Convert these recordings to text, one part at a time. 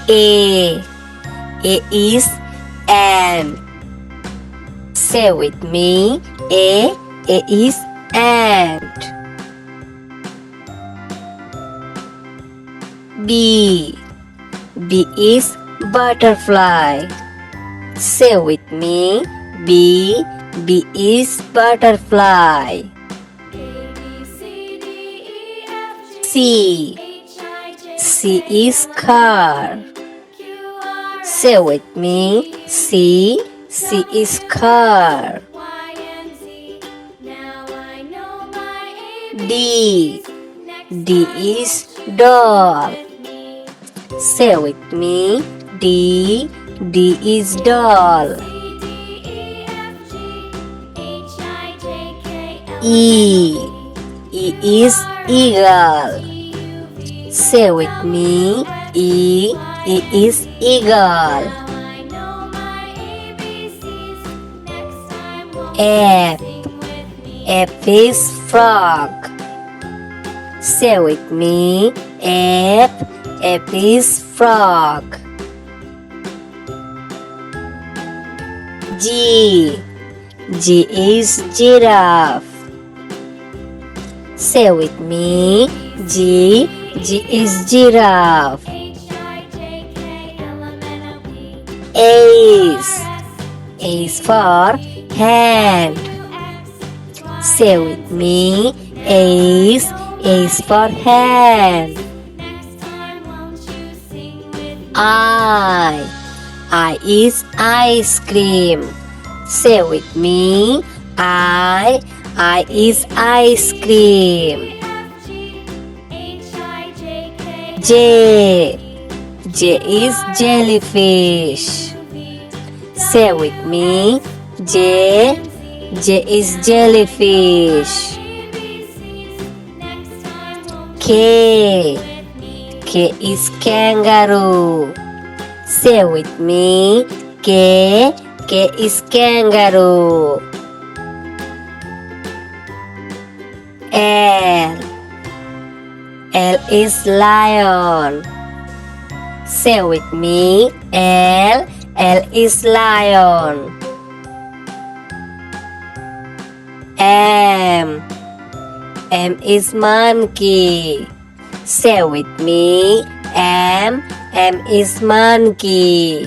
A. A is ant. Say with me. A. A is ant. B. B is butterfly. Say with me. B. B is butterfly. C. C is car. Say with me. C. C is car. D. D is doll. Say with me. D. D is doll. E. E is eagle. Say with me. E. E is eagle. F. F is frog. Say with me. F. F is frog. G. G is giraffe. Say with me. G. G is giraffe. Ace. Ace for hand. Say with me. Ace. Ace for hand. I. I is ice cream. Say with me. I is ice cream. J. J is jellyfish. Say with me. J. J is jellyfish. K. K is kangaroo. Say with me. K. K is kangaroo. L. L is lion. Say with me. L. L is lion. M. M is monkey. Say with me. M. M is monkey.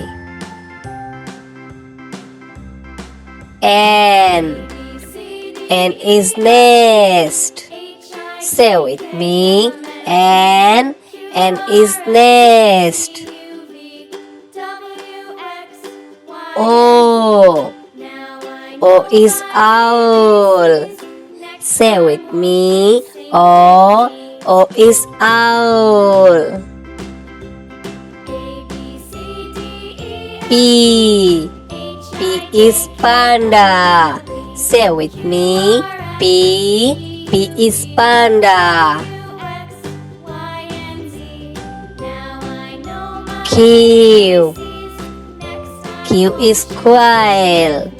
N. N is nest. Say with me. N. N is nest. O. O is owl. Say with me. O. O is owl. P. P is panda. Say with me. P. P is panda. Q. Q is quail.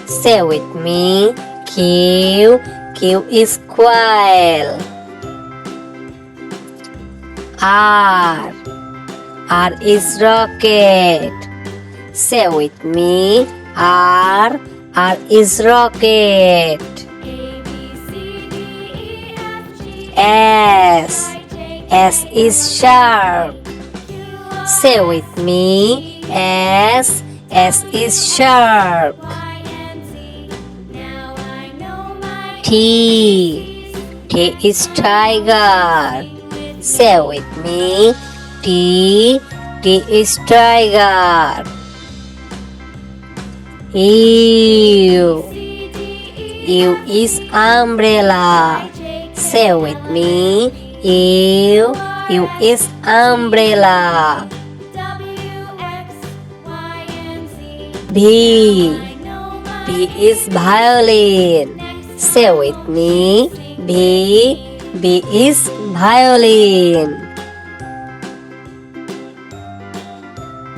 Say with me. Q. Q is quail. R. R is rocket. Say with me. R. R is rocket. S. S is shark. Say with me. S. S is shark. T. T is tiger. Say with me. T. T is tiger. U. U is umbrella. Say with me. U. U is umbrella. V. V is violin. Say with me. V. V is violin.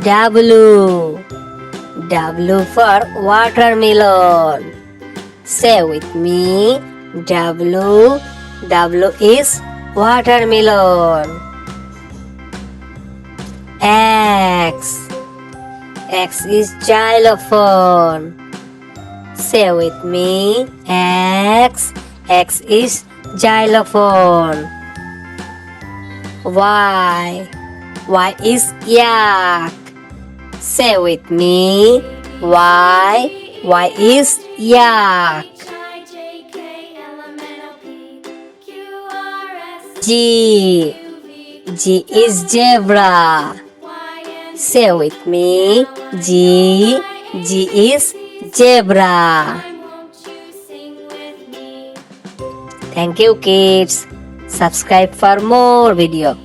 W. W for watermelon. Say with me. W. W is watermelon. X. X is xylophone. Say with me. X. X is xylophone. Y. Y is yak. Say with me. Y. Y is yak. G. G is zebra. Say with me. G. G is zebra. Thank you, kids. Subscribe for more video.